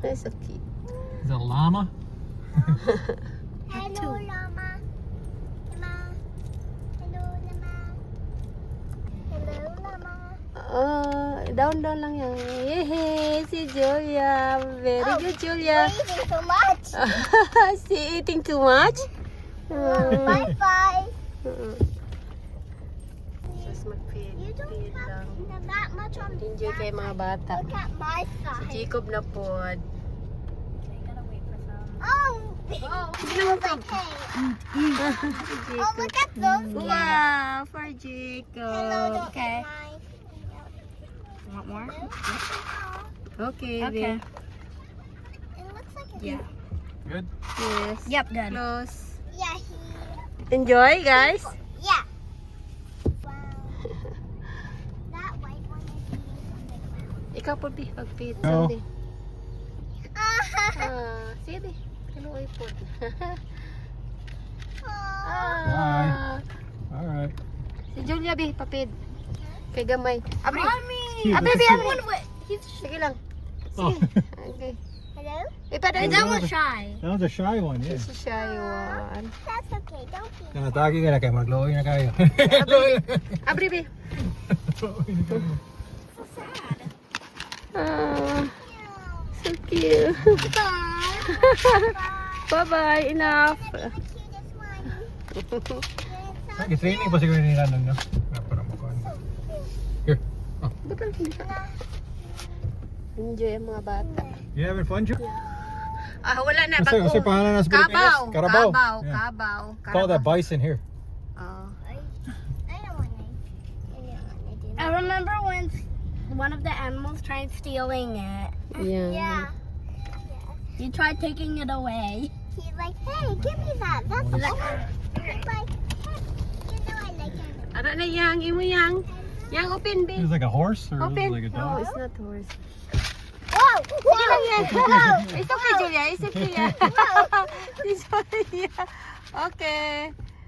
That's so cute. Is that a llama? Hello, llama. Llama. Hello, llama. Hello, llama. Down lang yan. Yay! Si Julia. Very good, Julia. You're eating so much. She eating too much? Bye-bye. Just mag-feed. You don't Feed lang. have that much on Enjoy kay mga bata. Look at my Si side. Jacob na po. Oh, Sige naman po. oh, look at those. Wow! For Hello, Jacob. don't Okay. mind. Want more? Hello. Okay. Okay. It looks like a Yeah. Good. Yes. Yep, good. Close. Yeah, Enjoy, guys. yeah. Wow. That white one is eating something. Ikaw po, Bi. Pag-feed. No. Sabi. Sige. Kaluoy po. Oh. All right. Si Julia, Bi. Papid. Kay gamay. Abri. Cute. Abi, Look Bi. at Abi. Sige lang. Oh, Okay. Hello? Ipadali That mo. was Shy. that was a shy one, yeah. Si Shaywan. That's okay. Don't be. Natagi ka na kayo, magloy na kayo. Abri, Bi. Magloy na kayo. So sad. So cute. Bye-bye. Enough. The cutest one. Nag-training pa siguro ni Ranon, no? Para makuha. Here. Ba't lang hindi ka? Enjoy ang mga bata. You having fun, Joe? Wala na. What's your pangalan sa Pilipinas? Kabaw. Carabao. Kabaw. Yeah. Kabaw. Call that bison here. Oh. I don't want to. I don't want to do I remember when one of the animals tried stealing it. Yeah. Yeah. He tried taking it away. He's like, hey, give me that. That's He's like, hey, you know I like him. Ara na yang. Imo yang. Yang open, It Bi. was like a horse or was it Open. like a No, dog? it's not horse. Whoa! Sige lang yan. Whoa! It's okay, Julia. It's okay. It's okay. Okay.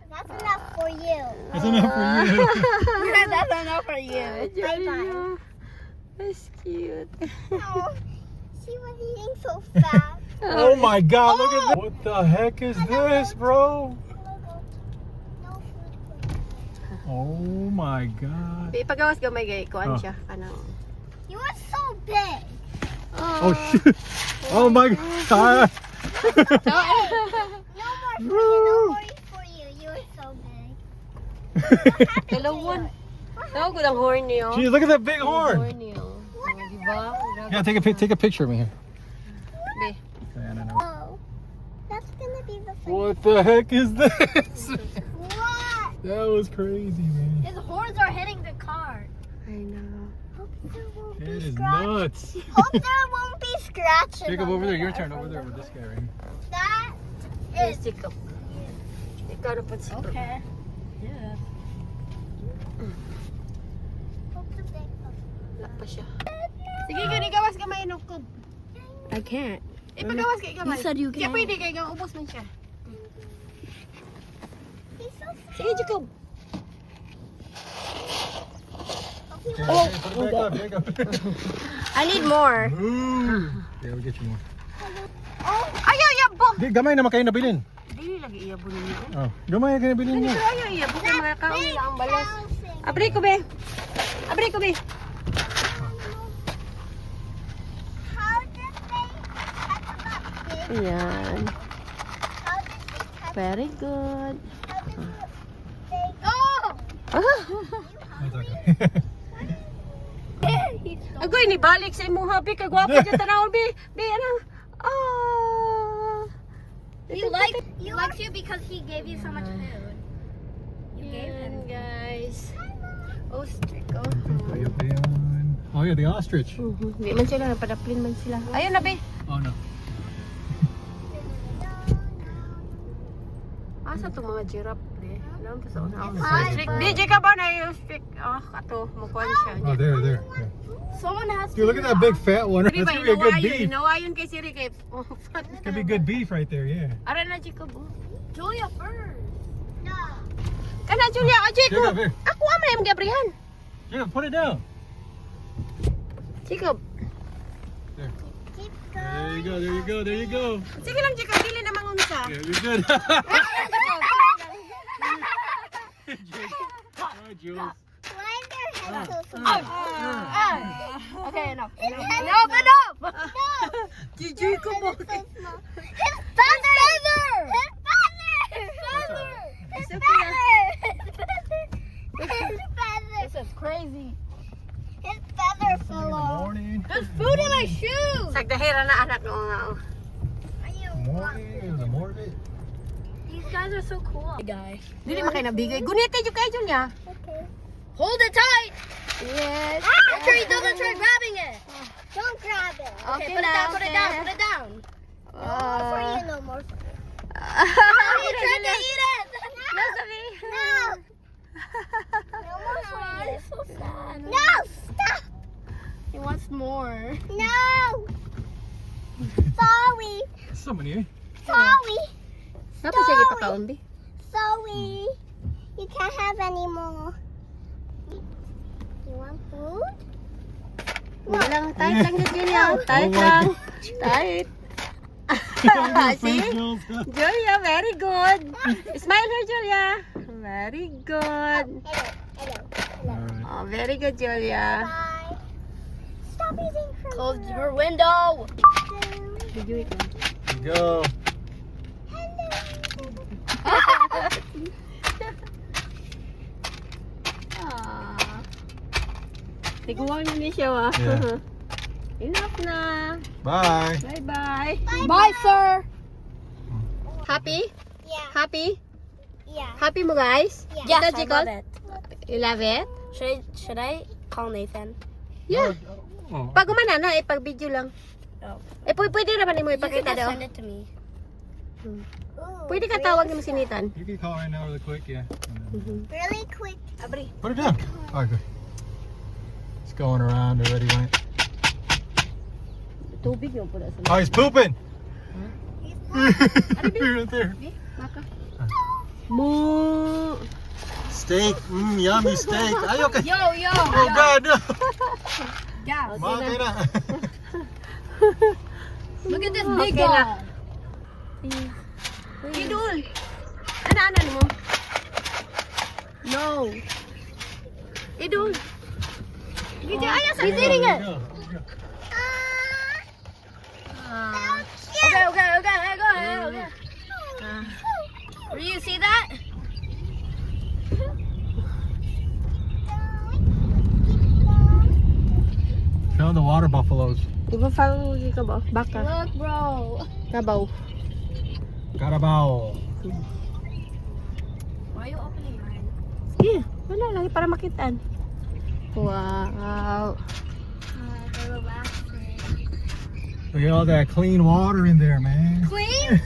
That's enough for you. That's enough for you. That's enough for you. Julia. That's cute. Oh, she was eating so fast. Oh my god, look at that. What the heck is this, bro? No food for you. Oh my god. Bi, pagawas gamay gay. Kuan Oh. siya. Kanang. You are so big. Oh shit. Oh my god. No more for you. No more for you. You are so big. Dalawon. Daw ko ang horn niyo. Jeez, look at that big horn. Horn niyo. Oh, diba? Yeah, take a picture of me here. Bi. Oh, that's gonna be the funny. What the heck is this? What? That was crazy, man. His horns are hitting the car. I know. Hope there won't It be is scratch. nuts. Hope there won't be scratches. Jacob, on over there. the Your car turn. Over there with this guy right here. That Yes, is. Jacob. Ikaw na po si Okay. Yeah. Hope the big one. Wala pa siya. Sige, gani gawas gamay ng kub. I can't. Ipagawas kay gamay. You said you Kaya can. pwede kay gang ubos man siya. He's so Sige, Jacob. Oh, put it back up, Jacob. I need more. Ooh. Yeah, we'll get you more. Oh, Ayaw, iyabog! Di, gamay naman kayo nabilin. Dili lagi iyabog niyo. Oh, gamay kayo nabilin niya. Pero ayaw iyabog na mga kaon lang ang balas. bouncing. Abri ko be. Abri ko be. How did they catch that big? Ayan. How did they catch? Very good. How did they? Oh! That's okay. Agoy ni balik sa imong habi kay gwapo jud tanawon bi. Bi ana. Ah. He likes you because he gave you so much food. You gave him. Ayan, guys. Ostrich. Oh. Oh yeah, the ostrich. Di man sila napadaplin man sila. Ayun na be. Oh no. Asa to mga giraffe be? Alam pa sa una. Hi, Ostrich. Di Jacob ba na yung ostrich? Kato mukuan siya. Oh, there. Yeah. Someone has Dude, look at that big fat one. That's Di ba gonna be a good inawayon? beef. Inawayon kay Siri kay. It's gonna be good beef right there, yeah. Ara na Jacob. Julia first. No. Kana Julia, Jacob. Jacob, here. Ako man yung Gabriel. Jacob, put it down. Jacob. Keep There you go, there you go, there you go. Sige lang, Jika, dili na mangunsa. Yeah, you're good. Alright, Jules. Why is their head so small? Okay, enough. His head Enough, enough! No! Jijay ko mo. His feather! His feather! His feather! His feather! His feather! This is crazy. His feather Good fell off. morning. There's food in my shoes! Sagdahira na anak ko nga. Oh. Good morning. It was a morning. These guys are so cool. Hey, guys. Dili man kayo nabigay. Gunite yung kayo niya. Okay. Hold it tight! Yes. Make sure he doesn't try grabbing it. Don't grab it. Okay, put it down, put it down, put it down. No more for you, no more for you. He tried to eat it! No, sabi. No! No more for you. so sad. No! Stop! He wants more. No! Sorry! So many, eh? Sorry! Dapat siya ipakaon, di? Sorry! You can't have any more. You want food? Hindi lang, tight lang dyan yun yan. Tight Oh my lang. Tight. See? Jules. Julia, very good. Smile here, Julia. Very good. Hello. Alright. Oh, very good, Julia. Bye. Stop eating from Close your window. Video ito. Go. Ah. Tiguan na niya siya, ah. Yeah. Enough na. Bye. Bye-bye. Bye, sir. Happy? Yeah. Happy? Yeah. Happy mo, guys? Yeah. Yes, Ito, I Jicol? love it. You love it? Should I call Nathan? Yeah. Oh. Pag umana na, pag video lang. Oh. Pwede naman mo You can ipakita just daw. send it to me. Ooh, Pwede ka tawag mo sinitan. You can call right now really quick, yeah. really quick. Abri. Put it down. Alright, good. It's going around already, went. Tubig yung pula Oh, he's pooping. You're right there. Mo. Steak, yummy steak. Ay, okay. Yo, yo. Oh God, no. Yeah. Okay na. Look at this big Okay na. guy. Idol. Ano mo? No. Idol. Video, ayos. He's eating it. Go. Ah. Okay, go ahead, okay. Do you see that? Show the water buffaloes. Di ba fawagi ka ba? Baka. Look, bro. Kabaw. Carabao. Why are you opening mine? Sige, wala lang para makitaan. Wow. Look at all that clean water in there, man. Clean?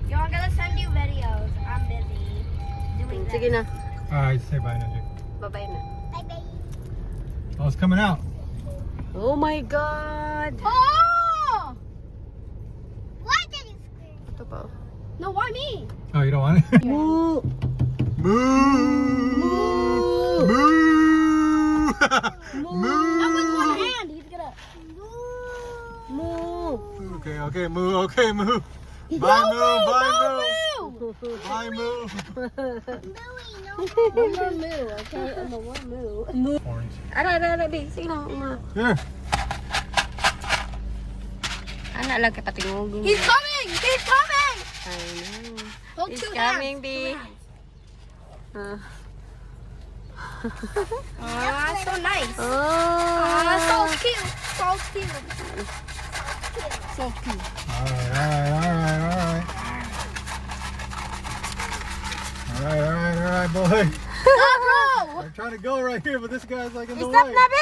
Yo, I'm gonna send you videos. I'm busy doing Sige na. Alright, say bye now, Jake. Bye-bye na. Bye-bye. Oh, it's coming out. Oh my God. Oh! Why did you scream? Ito pa. No, why me? Oh, you don't want it? Moo. Moo! Moo! Not with one hand. He's gonna. Moo. Okay, moo, okay, moo. Bye, moo, bye, moo. Bye, moo. Louie, no. One more moo, okay? I'm a one moo. Orange. Ara, Bi. Sige na. Here. Ana lang kay patingog. He's coming! He's coming! I know. Hold He's two coming, hands. Bi. Two hands. Ah. Ah, so nice. Oh. Ah, so cute. So cute. So cute. Alright. Alright, boy. Stop, bro! I'm trying to go right here, but this guy's like in the Stop way. na, Bi.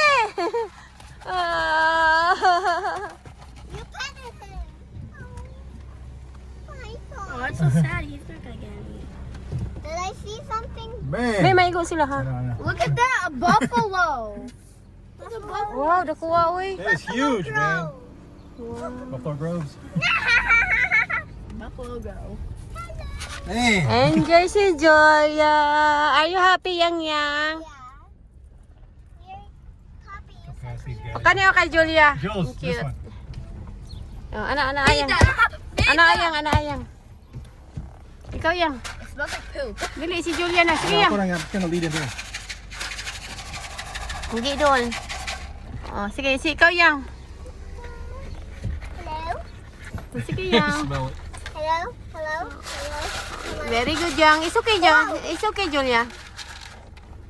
Ah. You petted him. Oh, my Oh, God. that's so sad. He's not gonna get me. Did I see something? Man. May maigo sila, ha? No. Look at that, a buffalo. That's a buffalo. Wow, dakuha, uy. It's huge, man. Wow. Buffalo Groves. Buffalo girl. Man. Enjoy si Julia. Are you happy, Yang? Yeah. You're happy. Go past these at O it. kanyo kay Julia. Jules, Ang this cute. one. Oh, ana ayang. Ana ayang. Ikaw yang. It smells like poop. Dili si Julia na. Sige yang. I'm just gonna lead in here. Hindi doon. Oh, sige si ikaw yang. Hello? Sige yang. Smell it. Hello? Hello? Hello? Very good yang. It's okay yang. It's okay Julia.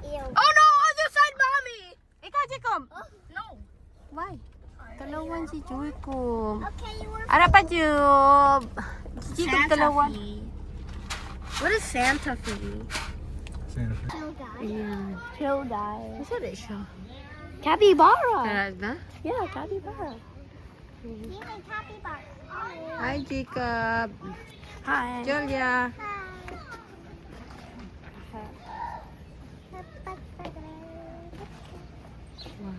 Ew. Oh no, other side, mommy. Ikaw Jacob. No. Why? Dalawan si Jacob. Okay, you were Ara pa Job. Si Jacob dalawan. What is Santa Fe? Santa Fe. so guys. Ayan. So guys. Masa na siya? Capybara. Talaga? Yeah, capybara. He's a capybara. Hi Jacob. Hi. Julia.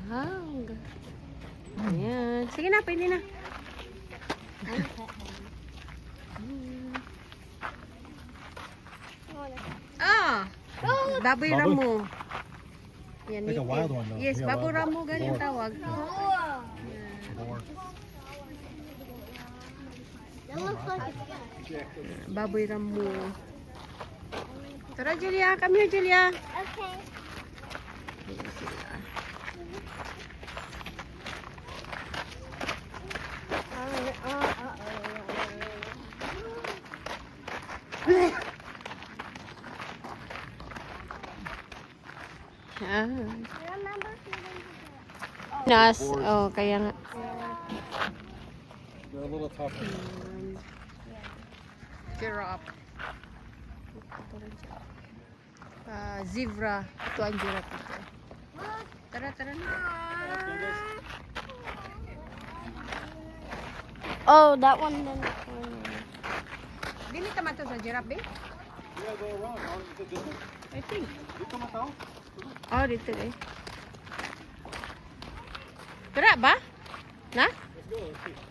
Wow. Ayan. Sige na, pwede na. Ah! Baboy Baboy? ramo. Yan, Like a native. wild one, though. Yes, Yeah, baboy wild. ramo ganyan Boar. tawag. More. That looks like Baboy ramo. Tara Julia, come here Julia. okay. Ah. Remember feeding Nas, oh, kaya nga. They're a little tougher. Giraffe. Zebra. Ito ang giraffe ito. Tara, tara na. Oh, that one then. Dili tama to sa giraffe, eh? Yeah, go around. I think. Dito mo tao? Oh, dito eh. Tara ba? Na?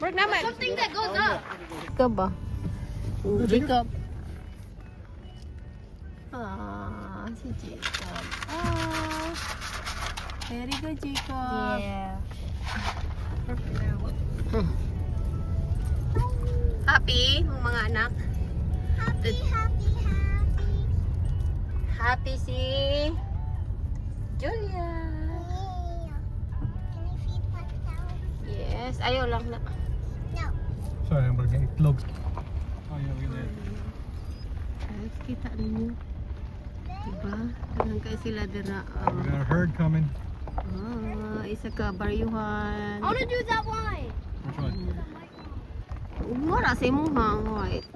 Work naman. Something that goes up. Jacob ba? Jacob. Ah, si Jacob. Ah. Very good, Jacob. Yeah. Happy, mga anak. Happy, happy, happy. Happy si Julia. Yeah. Can you feed that cow? Yes, ayaw lang na. No. Sorry, I'm gonna get close. Oh, yeah, look at that. Ay, kita ninyo. Diba? Tanang kayo sila dira. We got a herd coming. Isa ka baryuhan. I want to do that one. Which one? Mura sa imong hang white.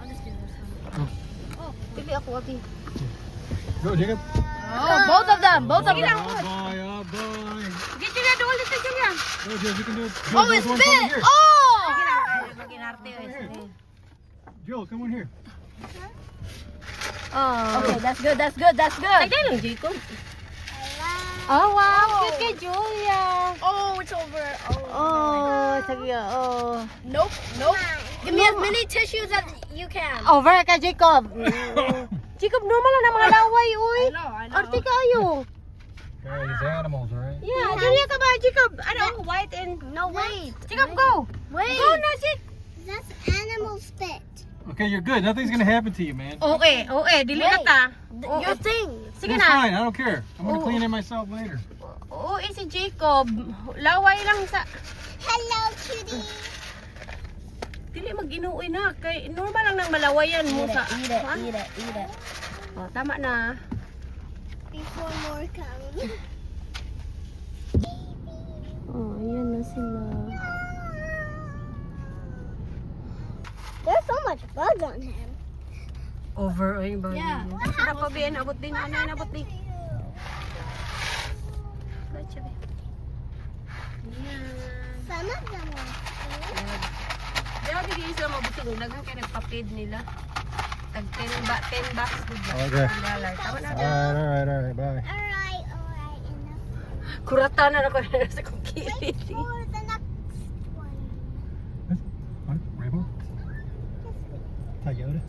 I'll just do this one. Pili ako abi. Go, Jacob. Oh, both of them. Both of Oh, them. boy, oh, boy. Sige Julia, doon dito Julia. Go, Jules, you can do it. Jules, Oh, there's it's one coming bit. here. Oh! Maginarte Jules, come on here. Oh. Okay, that's good. That's good. That's good. Tagay lang Jacob. Oh wow, cute kay Julia. Oh, it's over. Oh, sige oh. Nope. Nope. Give me as many tissues as you can. Over ka Jacob. Jacob, normal lang na mga laway, uy. I know. Arte kayo. Okay, these animals, all right? Yeah, Julia ka ba, Jacob? Ano, white and... No, wait. Jacob, go! Wait. Go na, Jacob! That's animal spit. Okay, you're good. Nothing's gonna happen to you, man. Okay, dili na ta. Your thing. Sige It's na. fine. I don't care. I'm gonna Oh. clean it myself later. Oo, si Jacob. Laway lang sa... Hello, cutie. Dili mag-inuwi na. Kay, normal lang nang malawayan mo sa... Eat it. Ha? Eat it. Eat it. Oh, tama na. Before more come. Oh, ayan na sila. There's so much bug on him. Over, ay ba? Yeah. Para pa ba, nabot din. Ano, nabot din. Gotcha, be. Ayan. Some of them are cute. Pero di sila mabuti nung nagang kaya nagpa-feed nila. Tag 10 bucks. Okay. $10. Tama na. All right, bye. Alright, enough. Kurata na ako na sa kong Wait kilit. for the next one. What? Rainbow? Toyota?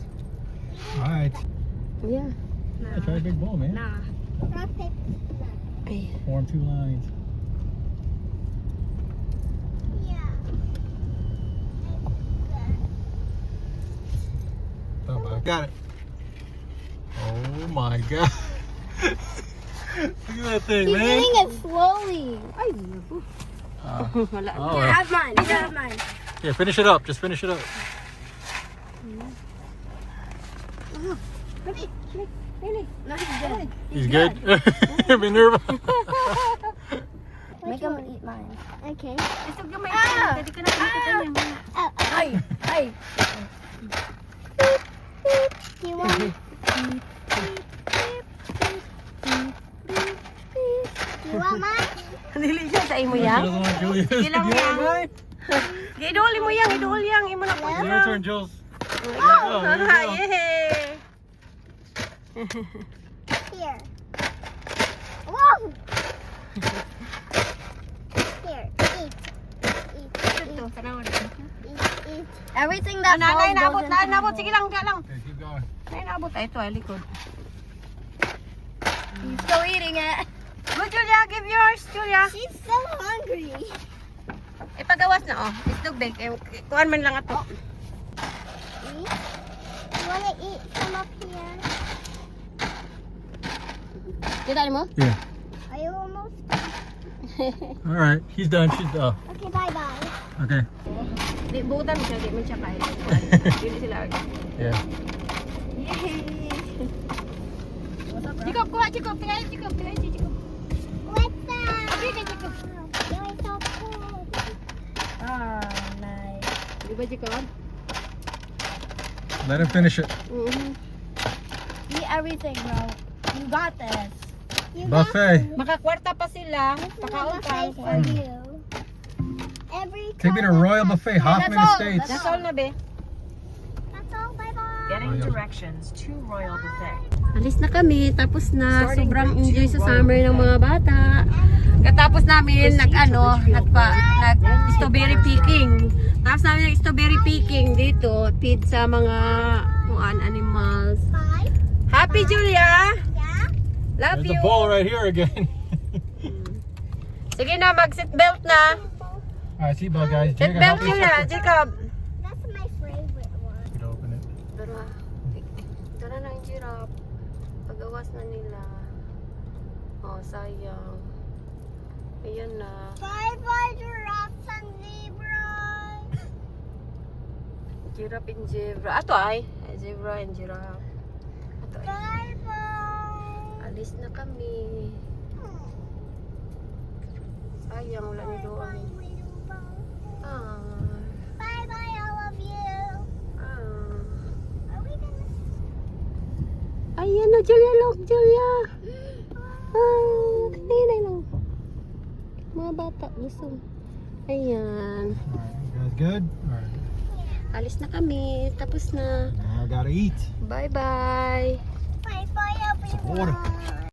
All right. Yeah. Try a big bowl, man. Nah. Rock, paper, scissors. Ay. Form 2 lines. Yeah. Oh, I got it. Oh my god. Look at that thing, He's man. doing it slowly. Ay, naku. Wala. All You right. have mine. You have mine. Yeah, finish it up. Just finish it up. No, he's good. He's good. Minerva. Make him eat mine. Okay. Ito gamay ka. Hindi ka na pinakita niya. Oh, Ay, ay. you want? You want mine? Dili siya sa imo She yang. doesn't want Julius. Sige lang Yeah, yang. right. Idol mo yang, idol yang. Imo na po. Your turn, Jules. Oh, there you go. yehey. Here. Whoa! Here, eat. Eat, Ito, tanaw na. eat. Everything that Nanay, falls naabot, goes into the naabot. bowl. Sige lang, diyan lang. Okay, keep going. Nanay, naabot. Ay, ito ay likod. He's still eating it. Go, Julia. Give yours, Julia. She's so hungry. Ipagawas na, oh. Islog bake. Kuhan man lang ato. Eat. You wanna eat some up here? Kita mo? Yeah. Are you almost? All right. He's done. She's done. Okay, bye-bye. Okay. Di, buutan mo siya. Di mo siya kain. Dili sila. Yeah. Jacob, kuha, Jacob. Tingay, Jacob. Tingay, Jacob. What's that? Okay, Jacob. You're so cool. Oh, nice. Di ba, Jacob? Let him finish it. Eat everything, bro. You got this. You got Buffet. Makakwarta pa sila. buffet Pakaon for you. Every Take me to color Royal has Buffet, Hoffman all. Estates. That's all na, be. That's all. Bye-bye. Getting directions to Royal Buffet. Alis na kami. Tapos na. Starting Sobrang route enjoy to sa Royal summer ng Buffet. mga bata. Katapos namin, nag-strawberry picking. Tapos namin nag-strawberry picking dito. Feed sa mga animals. Bye. Happy, Julia! Yeah. Love There's you! the ball right here again. Sige na, mag-seatbelt na. All right, seatbelt, guys. Jake, Seatbelt, help me. Julia. Jacob. That's my favorite one. You can open it. Tara na yung giraffe. Pag-awas na nila. Oh, sayang. Ayan na. Bye-bye, giraffes and zebras. Giraffe and zebra. Ato ay. Zebra and giraffe. Ato ay. Bye-bye. Alis na kami. Sayang, wala ni doon. Bye-bye, little bug. Ah. Bye-bye, all of you. Ah. Are we gonna... Ayan na, Julia. Look, Julia. Ah, hinay lang. Mga bata, gusto. Ayan. All right, you guys good? All right. Alis na kami. Tapos na. Now I gotta eat. Bye-bye. Bye-bye, Some water. everyone.